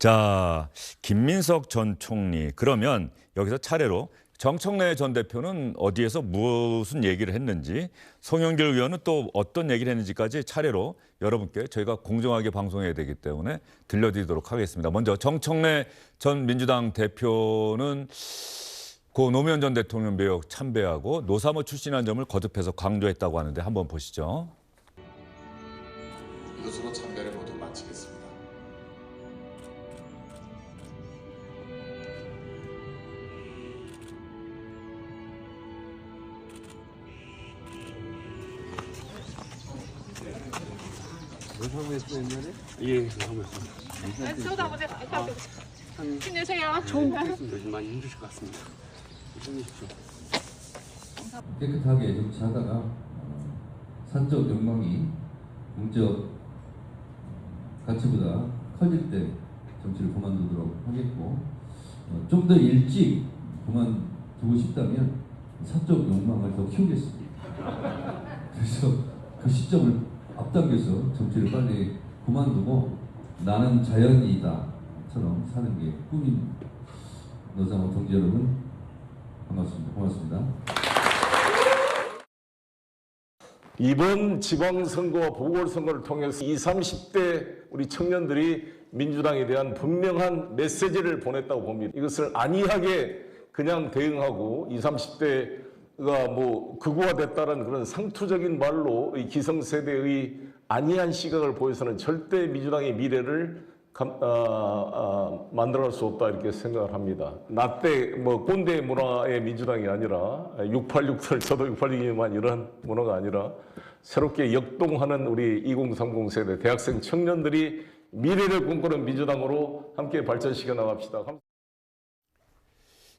자, 김민석 전 총리. 그러면 여기서 차례로 정청래 전 대표는 어디에서 무슨 얘기를 했는지, 송영길 의원은 또 어떤 얘기를 했는지까지 차례로 여러분께 저희가 공정하게 방송해야 되기 때문에 들려드리도록 하겠습니다. 먼저 정청래 전 민주당 대표는 고 노무현 전 대통령 묘역 참배하고 노사모 출신이라는 점을 거듭해서 강조했다고 하는데 한번 보시죠. 이것으로 참배를 모두 마치겠습니다. 예, 하고 있습니다. 저도 보세요. 힘내세요. 좋은 거. 요즘 많이 힘드실 것 같습니다. 힘내십시오. 깨끗하게 좀 자다가 사적 욕망이 공적 가치보다 커질 때 정치를 그만두도록 하겠고, 좀 더 일찍 그만두고 싶다면 사적 욕망을 더 키우겠습니다. 그래서 그 시점을 앞당겨서 정치를 빨리 그만두고 나는 자연이다처럼 사는 게 꿈입니다. 노사모 동지 여러분 반갑습니다. 고맙습니다. 이번 지방선거와 보궐선거를 통해서 20, 30대 우리 청년들이 민주당에 대한 분명한 메시지를 보냈다고 봅니다. 이것을 안이하게 그냥 대응하고 20, 30대가 뭐 극우화됐다는 그런 상투적인 말로 이 기성세대의 안이한 시각을 보여서는 절대 민주당의 미래를 만들어낼 수 없다 이렇게 생각을 합니다. 나때 뭐 꼰대 문화의 민주당이 아니라 6868 저도 6862만 이런 문화가 아니라 새롭게 역동하는 우리 2030 세대 대학생 청년들이 미래를 꿈꾸는 민주당으로 함께 발전시켜 나갑시다.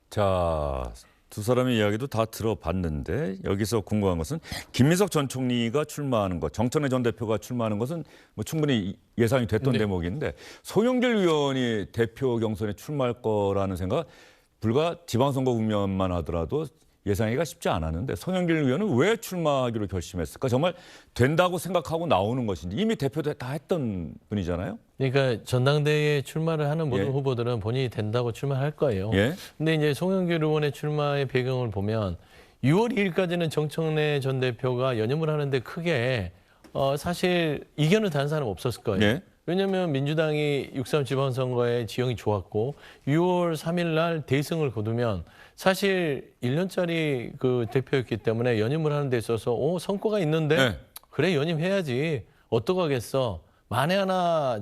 자, 두 사람의 이야기도 다 들어봤는데 여기서 궁금한 것은 김민석 전 총리가 출마하는 것, 정청래 전 대표가 출마하는 것은 뭐 충분히 예상이 됐던 대목인데 송영길 의원이 대표 경선에 출마할 거라는 생각, 불과 지방선거 국면만 하더라도 예상하기가 쉽지 않았는데 송영길 의원은 왜 출마하기로 결심했을까? 정말 된다고 생각하고 나오는 것인지, 이미 대표도 다 했던 분이잖아요. 그러니까 전당대회에 출마를 하는 모든 예. 후보들은 본인이 된다고 출마할 거예요. 예. 근데 이제 송영길 의원의 출마의 배경을 보면 6월 2일까지는 정청래 전 대표가 연임을 하는데 크게 사실 이견을 다는 사람 없었을 거예요. 예. 왜냐하면 민주당이 6.3 지방선거에 지형이 좋았고 6월 3일 날 대승을 거두면 사실 1년짜리 그 대표였기 때문에 연임을 하는 데 있어서 성과가 있는데 네. 그래 연임해야지 어떡하겠어. 만에 하나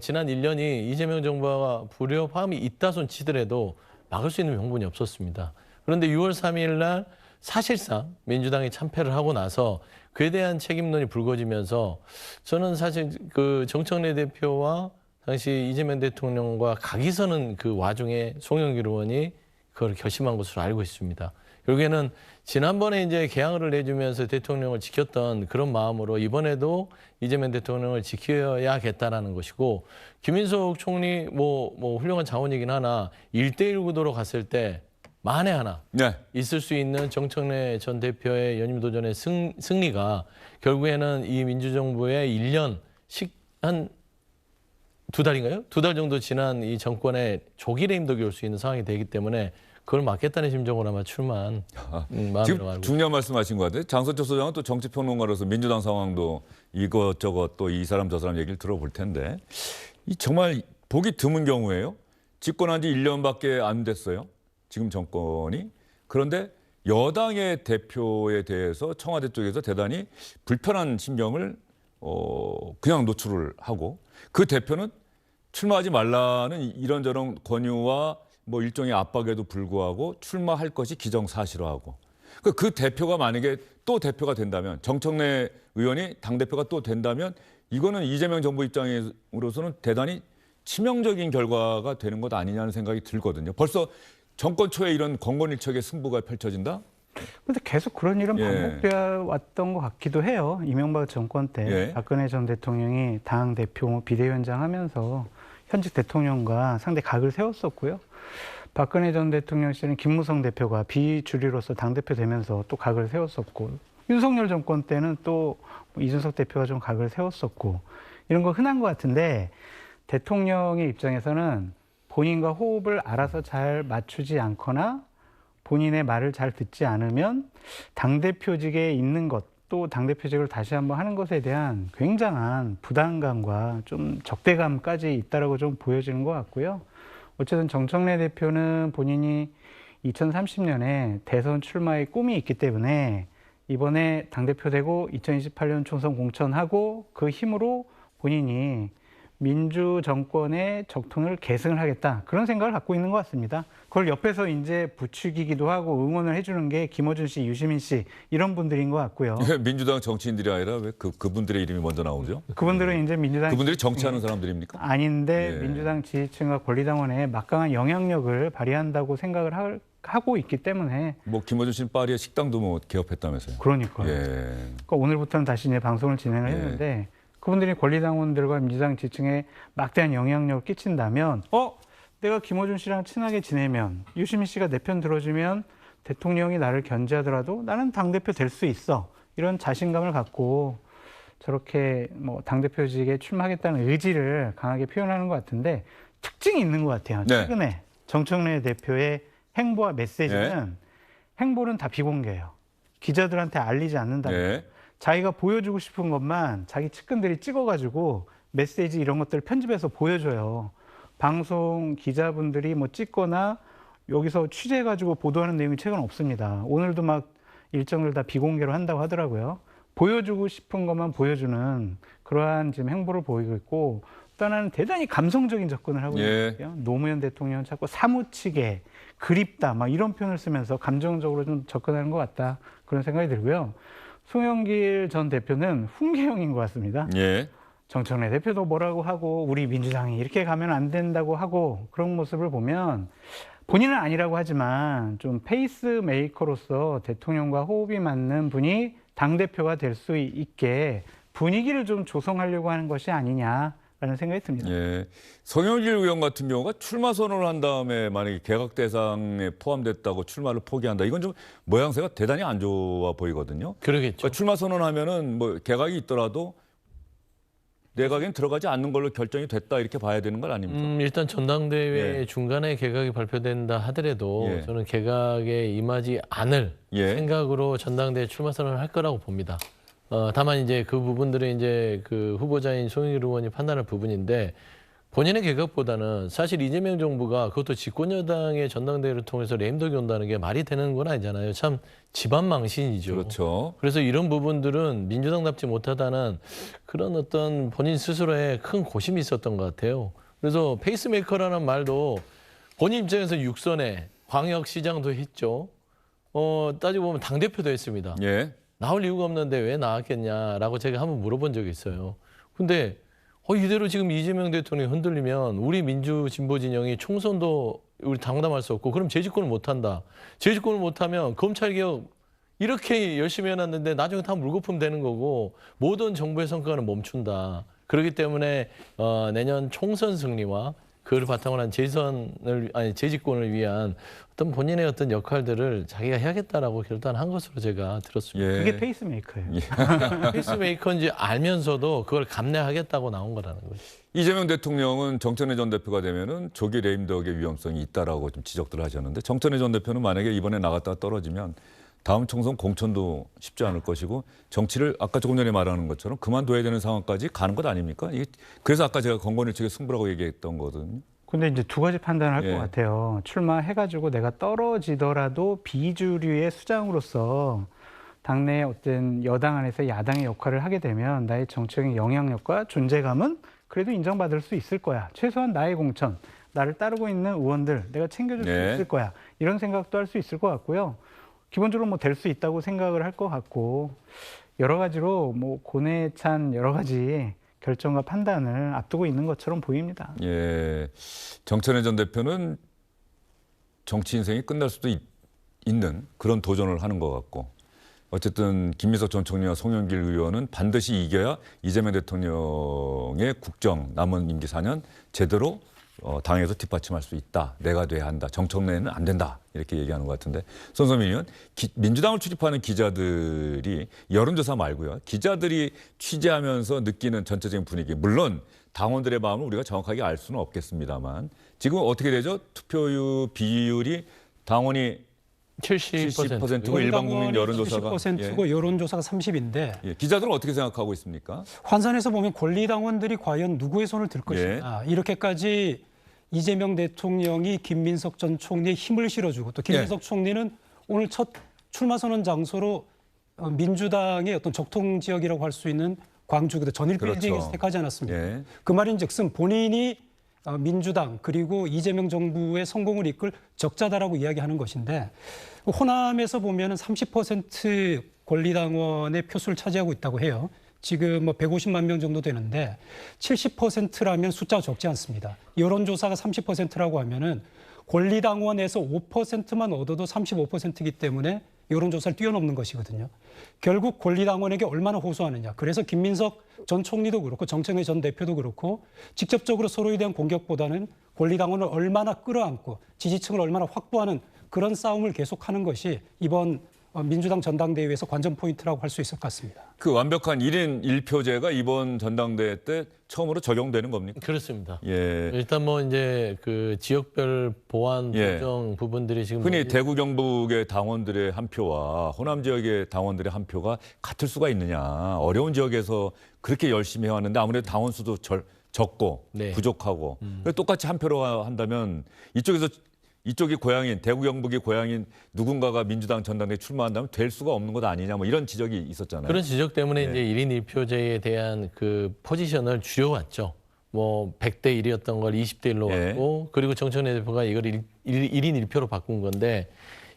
지난 1년이 이재명 정부가 불협화음이 있다 손 치더라도 막을 수 있는 명분이 없었습니다. 그런데 6월 3일 날 사실상 민주당이 참패를 하고 나서 그에 대한 책임론이 불거지면서 저는 사실 그 정청래 대표와 당시 이재명 대통령과 각이 서는 그 와중에 송영길 의원이 그걸 결심한 것으로 알고 있습니다. 결국에는 지난번에 이제 개항을 내주면서 대통령을 지켰던 그런 마음으로 이번에도 이재명 대통령을 지켜야겠다라는 것이고, 김민석 총리 뭐 훌륭한 자원이긴 하나 1대1 구도로 갔을 때 만에 하나 네. 있을 수 있는 정청래 전 대표의 연임 도전의 승리가 결국에는 이 민주정부의 1년씩 한 2달인가요? 2달 정도 지난 이 정권의 조기 레임덕이 올 수 있는 상황이 되기 때문에 그걸 막겠다는 심정으로 아마 출마한 마음으로 지금 알고 중요한 말씀하신 것 같아요. 장선철 소장은 또 정치평론가로서 민주당 상황도 이것저것 또 이 사람 저 사람 얘기를 들어볼 텐데, 이 정말 보기 드문 경우예요. 집권한 지 1년밖에 안 됐어요. 지금 정권이. 그런데 여당의 대표에 대해서 청와대 쪽에서 대단히 불편한 심경을 그냥 노출을 하고, 그 대표는 출마하지 말라는 이런저런 권유와 뭐 일종의 압박에도 불구하고 출마할 것이 기정사실화하고, 그 대표가 만약에 또 대표가 된다면, 정청래 의원이 당대표가 또 된다면 이거는 이재명 정부 입장으로서는 대단히 치명적인 결과가 되는 것 아니냐는 생각이 들거든요. 벌써 정권 초에 이런 권권일척의 승부가 펼쳐진다? 근데 계속 그런 일은 예. 반복되어 왔던 것 같기도 해요. 이명박 정권 때 예. 박근혜 전 대통령이 당 대표 비대위원장 하면서 현직 대통령과 상대 각을 세웠었고요. 박근혜 전 대통령 시절엔 김무성 대표가 비주류로서 당대표 되면서 또 각을 세웠었고, 윤석열 정권 때는 또 이준석 대표가 좀 각을 세웠었고, 이런 거 흔한 것 같은데, 대통령의 입장에서는 본인과 호흡을 알아서 잘 맞추지 않거나 본인의 말을 잘 듣지 않으면 당대표직에 있는 것, 또 당대표직을 다시 한번 하는 것에 대한 굉장한 부담감과 좀 적대감까지 있다라고 좀 보여지는 것 같고요. 어쨌든 정청래 대표는 본인이 2030년에 대선 출마의 꿈이 있기 때문에 이번에 당대표 되고 2028년 총선 공천하고 그 힘으로 본인이 민주정권의 적통을 계승을 하겠다. 그런 생각을 갖고 있는 것 같습니다. 그걸 옆에서 이제 부추기기도 하고 응원을 해주는 게 김어준 씨, 유시민 씨 이런 분들인 것 같고요. 민주당 정치인들이 아니라 왜 그분들의 이름이 먼저 나오죠? 그분들은 이제 민주당 그분들이 정치하는 사람들입니까? 아닌데 예. 민주당 지지층과 권리당원에 막강한 영향력을 발휘한다고 생각을 하고 있기 때문에 뭐 김어준 씨는 파리의 식당도 뭐 개업했다면서요? 그러니까요. 예. 그러니까 오늘부터는 다시 이제 방송을 진행을 했는데 그분들이 권리당원들과 민주당 지지층에 막대한 영향력을 끼친다면 내가 김어준 씨랑 친하게 지내면 유시민 씨가 내 편 들어주면 대통령이 나를 견제하더라도 나는 당대표 될 수 있어. 이런 자신감을 갖고 저렇게 뭐 당대표직에 출마하겠다는 의지를 강하게 표현하는 것 같은데 특징이 있는 것 같아요. 네. 최근에 정청래 대표의 행보와 메시지는 행보는 다 비공개예요. 기자들한테 알리지 않는다. 네. 자기가 보여주고 싶은 것만 자기 측근들이 찍어가지고 메시지 이런 것들을 편집해서 보여줘요. 방송 기자분들이 뭐 찍거나 여기서 취재해가지고 보도하는 내용이 최근 없습니다. 오늘도 막 일정을 다 비공개로 한다고 하더라고요. 보여주고 싶은 것만 보여주는 그러한 지금 행보를 보이고 있고 또 하나는 대단히 감성적인 접근을 하고 있거든요. 노무현 대통령은 자꾸 사무치게 그립다 막 이런 표현을 쓰면서 감정적으로 좀 접근하는 것 같다 그런 생각이 들고요. 송영길 전 대표는 훈계형인 것 같습니다. 예. 정청래 대표도 뭐라고 하고 우리 민주당이 이렇게 가면 안 된다고 하고 그런 모습을 보면 본인은 아니라고 하지만 좀 페이스메이커로서 대통령과 호흡이 맞는 분이 당대표가 될 수 있게 분위기를 좀 조성하려고 하는 것이 아니냐라는 생각이 듭니다. 예. 송영길 의원 같은 경우가 출마 선언을 한 다음에 만약에 개각 대상에 포함됐다고 출마를 포기한다. 이건 좀 모양새가 대단히 안 좋아 보이거든요. 그러겠죠. 그러니까 출마 선언하면은 뭐 개각이 있더라도 내각엔 들어가지 않는 걸로 결정이 됐다 이렇게 봐야 되는 건 아닙니까? 일단 전당대회 예. 중간에 개각이 발표된다 하더라도 예. 저는 개각에 임하지 않을 예. 생각으로 전당대회 출마 선언을 할 거라고 봅니다. 다만 이제 그 부분들은 이제 그 후보자인 송영길 의원이 판단할 부분인데 본인의 개각보다는 사실 이재명 정부가 그것도 집권여당의 전당대회를 통해서 레임덕이 온다는 게 말이 되는 건 아니잖아요. 참 집안 망신이죠. 그렇죠. 그래서 이런 부분들은 민주당답지 못하다는 그런 어떤 본인 스스로의 큰 고심이 있었던 것 같아요. 그래서 페이스메이커라는 말도 본인 입장에서 육선에 광역시장도 했죠. 따지고 보면 당대표도 했습니다. 예. 나올 이유가 없는데 왜 나왔겠냐라고 제가 한번 물어본 적이 있어요. 근데 이대로 지금 이재명 대통령이 흔들리면 우리 민주 진보 진영이 총선도 우리 당담할 수 없고 그럼 재집권을 못한다. 재집권을 못하면 검찰개혁 이렇게 열심히 해놨는데 나중에 다 물거품 되는 거고 모든 정부의 성과는 멈춘다. 그렇기 때문에 내년 총선 승리와 그를 바탕으로 한 재집권을 위한 어떤 본인의 어떤 역할들을 자기가 해야겠다라고 결단한 것으로 제가 들었습니다. 예. 그게 페이스메이커예요. 페이스메이커인지 알면서도 그걸 감내하겠다고 나온 거라는 거죠. 이재명 대통령은 정청래 전 대표가 되면은 조기 레임덕의 위험성이 있다라고 좀 지적들을 하셨는데 정청래 전 대표는 만약에 이번에 나갔다가 떨어지면 다음 총선 공천도 쉽지 않을 것이고 정치를 아까 조금 전에 말하는 것처럼 그만둬야 되는 상황까지 가는 것 아닙니까? 이게 그래서 아까 제가 권건일측의 승부라고 얘기했던 거거든요. 근데 이제 두 가지 판단을 할 것 예. 같아요. 출마해가지고 내가 떨어지더라도 비주류의 수장으로서 당내 어떤 여당 안에서 야당의 역할을 하게 되면 나의 정치적인 영향력과 존재감은 그래도 인정받을 수 있을 거야. 최소한 나의 공천, 나를 따르고 있는 의원들 내가 챙겨줄 수 네. 있을 거야. 이런 생각도 할 수 있을 것 같고요. 기본적으로 뭐 될 수 있다고 생각을 할 것 같고 여러 가지로 뭐 고뇌에 찬 여러 가지 결정과 판단을 앞두고 있는 것처럼 보입니다. 예, 정청래 전 대표는 정치 인생이 끝날 수도 있는 그런 도전을 하는 것 같고 어쨌든 김민석 전 총리와 송영길 의원은 반드시 이겨야 이재명 대통령의 국정 남은 임기 4년 제대로 당에서 뒷받침할 수 있다. 내가 돼야 한다. 정청래는 안 된다. 이렇게 얘기하는 것 같은데 손석민 의원, 민주당을 출입하는 기자들이 여론조사 말고요. 기자들이 취재하면서 느끼는 전체적인 분위기. 물론 당원들의 마음을 우리가 정확하게 알 수는 없겠습니다만 지금 어떻게 되죠? 투표율 비율이 당원이 70%고 일반 국민 여론조사가 70%고 여론조사가 30인데 예. 기자들은 어떻게 생각하고 있습니까? 환산해서 보면 권리당원들이 과연 누구의 손을 들 것이냐. 이렇게까지 이재명 대통령이 김민석 전 총리에 힘을 실어주고 또 김민석 총리는 오늘 첫 출마 선언 장소로 민주당의 어떤 적통 지역이라고 할 수 있는 광주 전일 빌딩에서 택하지 않았습니까? 예. 그 말인즉슨 본인이 민주당 그리고 이재명 정부의 성공을 이끌 적자다라고 이야기하는 것인데 호남에서 보면은 30% 권리당원의 표수를 차지하고 있다고 해요. 지금 뭐 150만 명 정도 되는데 70%라면 숫자가 적지 않습니다. 여론조사가 30%라고 하면은 권리당원에서 5%만 얻어도 35%이기 때문에 여론조사를 뛰어넘는 것이거든요. 결국 권리당원에게 얼마나 호소하느냐. 그래서 김민석 전 총리도 그렇고 정청래 전 대표도 그렇고 직접적으로 서로에 대한 공격보다는 권리당원을 얼마나 끌어안고 지지층을 얼마나 확보하는 그런 싸움을 계속하는 것이 이번 민주당 전당대회에서 관전 포인트라고 할 수 있을 것 같습니다. 그 완벽한 1인 1표제가 이번 전당대회 때 처음으로 적용되는 겁니까? 그렇습니다. 예. 일단 뭐 이제 그 지역별 보완 보정 부분들이 지금 흔히 대구 경북의 당원들의 한 표와 호남 지역의 당원들의 한 표가 같을 수가 있느냐. 어려운 지역에서 그렇게 열심히 해왔는데 아무래도 당원 수도 적고 부족하고 똑같이 한 표로 한다면 이쪽이 고향인 대구 경북이 고향인 누군가가 민주당 전당대회 출마한다면 될 수가 없는 것 아니냐 뭐 이런 지적이 있었잖아요. 그런 지적 때문에 이제 1인 1표제에 대한 그 포지션을 줄여왔죠. 뭐 100대 1이었던 걸 20대 1로 왔고 그리고 정청래 대표가 이걸 1인 1표로 바꾼 건데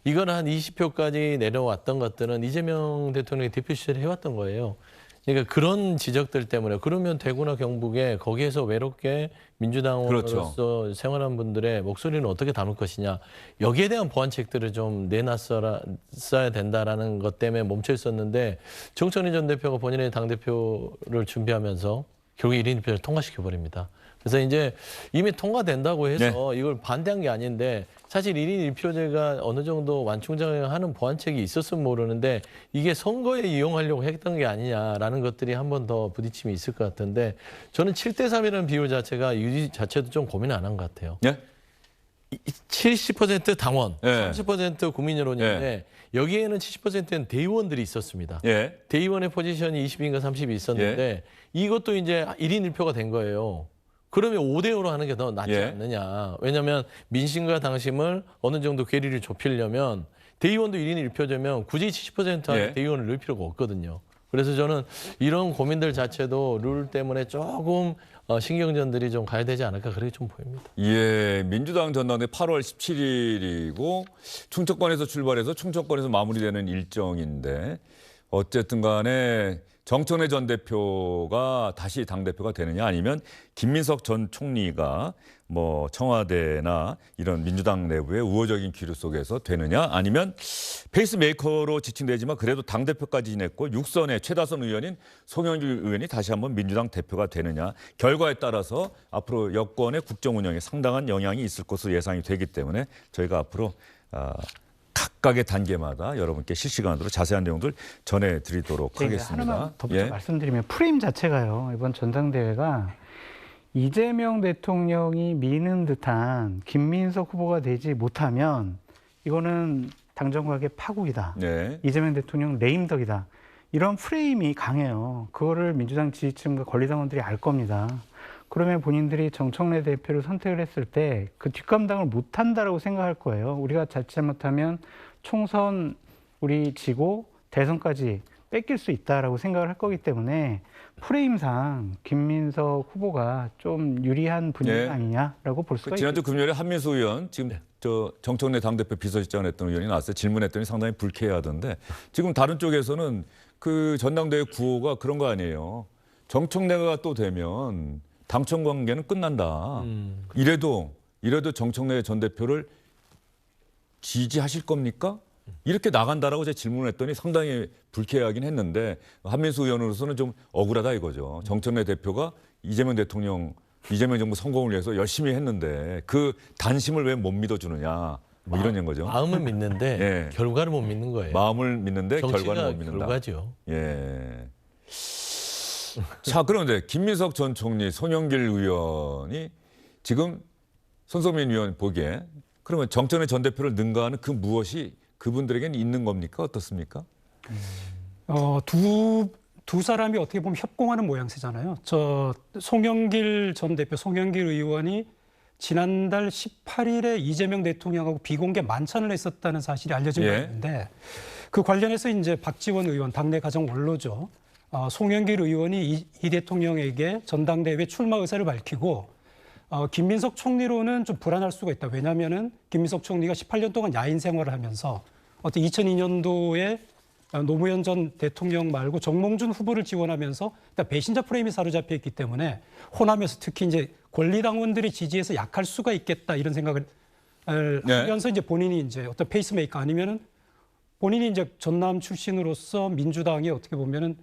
이걸 한 20표까지 내려왔던 것들은 이재명 대통령이 대표 시절에 해왔던 거예요. 그러니까 그런 지적들 때문에 그러면 대구나 경북에 거기에서 외롭게 민주당으로서 생활한 분들의 목소리는 어떻게 담을 것이냐. 여기에 대한 보완책들을 좀 내놨어야 된다라는 것 때문에 멈춰 있었는데 정청래 전 대표가 본인의 당대표를 준비하면서 결국 1인 1표를 통과시켜버립니다. 그래서 이제 이미 통과된다고 해서 이걸 반대한 게 아닌데 사실 1인 1표제가 어느 정도 완충작용하는 보완책이 있었으면 모르는데 이게 선거에 이용하려고 했던 게 아니냐라는 것들이 한 번 더 부딪힘이 있을 것 같은데 저는 7대3이라는 비율 자체가 이 자체도 좀 고민 안 한 것 같아요. 예? 70% 당원, 30% 국민 여론인데 여기에는 70%는 대의원들이 있었습니다. 대의원의 포지션이 20인가 30이 있었는데 이것도 이제 1인 1표가 된 거예요. 그러면 5대5로 하는 게 더 낫지 않느냐. 왜냐하면 민심과 당심을 어느 정도 괴리를 좁히려면 대의원도 1인 1표제면 굳이 70%의 대의원을 넣을 필요가 없거든요. 그래서 저는 이런 고민들 자체도 룰 때문에 조금 신경전들이 좀 가야 되지 않을까 그렇게 좀 보입니다. 예, 민주당 전당대회 8월 17일이고 충청권에서 출발해서 충청권에서 마무리되는 일정인데 어쨌든 간에 정청래 전 대표가 다시 당대표가 되느냐 아니면 김민석 전 총리가 뭐 청와대나 이런 민주당 내부의 우호적인 기류 속에서 되느냐 아니면 페이스메이커로 지칭되지만 그래도 당대표까지 지냈고 6선의 최다선 의원인 송영길 의원이 다시 한번 민주당 대표가 되느냐 결과에 따라서 앞으로 여권의 국정 운영에 상당한 영향이 있을 것으로 예상이 되기 때문에 저희가 앞으로 각각의 단계마다 여러분께 실시간으로 자세한 내용들 전해드리도록 하겠습니다. 하나만 덧붙여 말씀드리면 프레임 자체가요. 이번 전당대회가 이재명 대통령이 미는 듯한 김민석 후보가 되지 못하면 이거는 당정각의 파국이다. 이재명 대통령 레임덕이다. 이런 프레임이 강해요. 그거를 민주당 지지층과 권리당원들이 알 겁니다. 그러면 본인들이 정청래 대표를 선택을 했을 때 그 뒷감당을 못한다라고 생각할 거예요. 우리가 자칫 잘못하면 총선 우리 지고 대선까지 뺏길 수 있다라고 생각을 할 거기 때문에 프레임상 김민석 후보가 좀 유리한 분위기 아니냐라고 볼 수가 있죠. 지난주 금요일에 한민수 의원 지금 저 정청래 당대표 비서실장을 했던 의원이 나왔어요. 질문했더니 상당히 불쾌해하던데 지금 다른 쪽에서는 그 전당대회 구호가 그런 거 아니에요. 정청래가 또 되면 당청 관계는 끝난다. 이래도 정청래 전 대표를 지지하실 겁니까? 이렇게 나간다라고 제가 질문을 했더니 상당히 불쾌하긴 했는데 한민수 의원으로서는 좀 억울하다 이거죠. 정청래 대표가 이재명 정부 성공을 위해서 열심히 했는데 그 단심을 왜 못 믿어주느냐 뭐 이런 거죠. 마음은 믿는데 결과를 못 믿는 거예요. 마음을 믿는데 결과를 못 믿는다. 결과죠. 예. 자, 그런데 김민석 전 총리, 송영길 의원이 지금 손석민 의원 보기에 그러면 정청래 전 대표를 능가하는 그 무엇이 그분들에게는 있는 겁니까? 어떻습니까? 두 사람이 어떻게 보면 협공하는 모양새잖아요. 저 송영길 전 대표, 송영길 의원이 지난달 18일에 이재명 대통령하고 비공개 만찬을 했었다는 사실이 알려진 바 있는데 그 관련해서 이제 박지원 의원, 당내 가장 원로죠. 송영길 의원이 이 대통령에게 전당대회 출마 의사를 밝히고 김민석 총리로는 좀 불안할 수가 있다. 왜냐하면은 김민석 총리가 18년 동안 야인 생활을 하면서 어떤 2002년도에 노무현 전 대통령 말고 정몽준 후보를 지원하면서 일단 배신자 프레임이 사로잡혀 있기 때문에 호남에서 특히 이제 권리당원들의 지지에서 약할 수가 있겠다 이런 생각을 하면서 이제 본인이 이제 어떤 페이스메이커 아니면은 본인이 이제 전남 출신으로서 민주당이 어떻게 보면은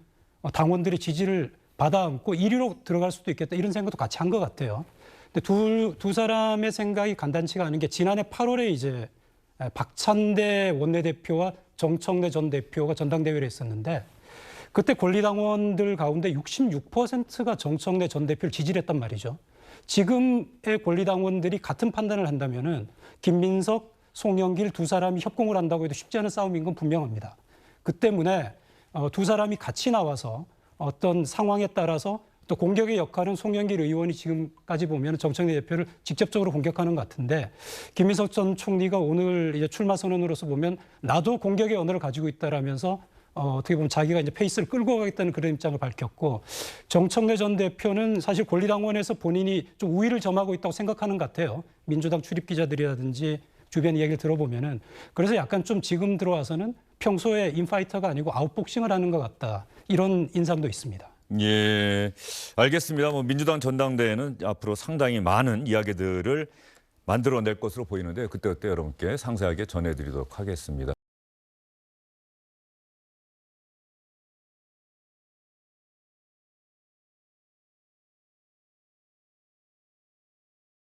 당원들의 지지를 받아안고 1위로 들어갈 수도 있겠다 이런 생각도 같이 한 것 같아요. 근데 두 사람의 생각이 간단치가 않은 게 지난해 8월에 이제 박찬대 원내대표와 정청래 전 대표가 전당대회를 했었는데 그때 권리당원들 가운데 66%가 정청래 전 대표를 지지를 했단 말이죠. 지금의 권리당원들이 같은 판단을 한다면은 김민석, 송영길 두 사람이 협공을 한다고 해도 쉽지 않은 싸움인 건 분명합니다. 그 때문에 두 사람이 같이 나와서 어떤 상황에 따라서 또 공격의 역할은 송영길 의원이 지금까지 보면 정청래 대표를 직접적으로 공격하는 것 같은데 김민석 전 총리가 오늘 이제 출마 선언으로서 보면 나도 공격의 언어를 가지고 있다라면서 어떻게 보면 자기가 이제 페이스를 끌고 가겠다는 그런 입장을 밝혔고 정청래 전 대표는 사실 권리당원에서 본인이 좀 우위를 점하고 있다고 생각하는 것 같아요. 민주당 출입 기자들이라든지 주변 이야기를 들어보면은 그래서 약간 좀 지금 들어와서는 평소에 인파이터가 아니고 아웃복싱을 하는 것 같다 이런 인상도 있습니다. 예, 알겠습니다. 뭐 민주당 전당대회는 앞으로 상당히 많은 이야기들을 만들어낼 것으로 보이는데 그때 여러분께 상세하게 전해드리도록 하겠습니다.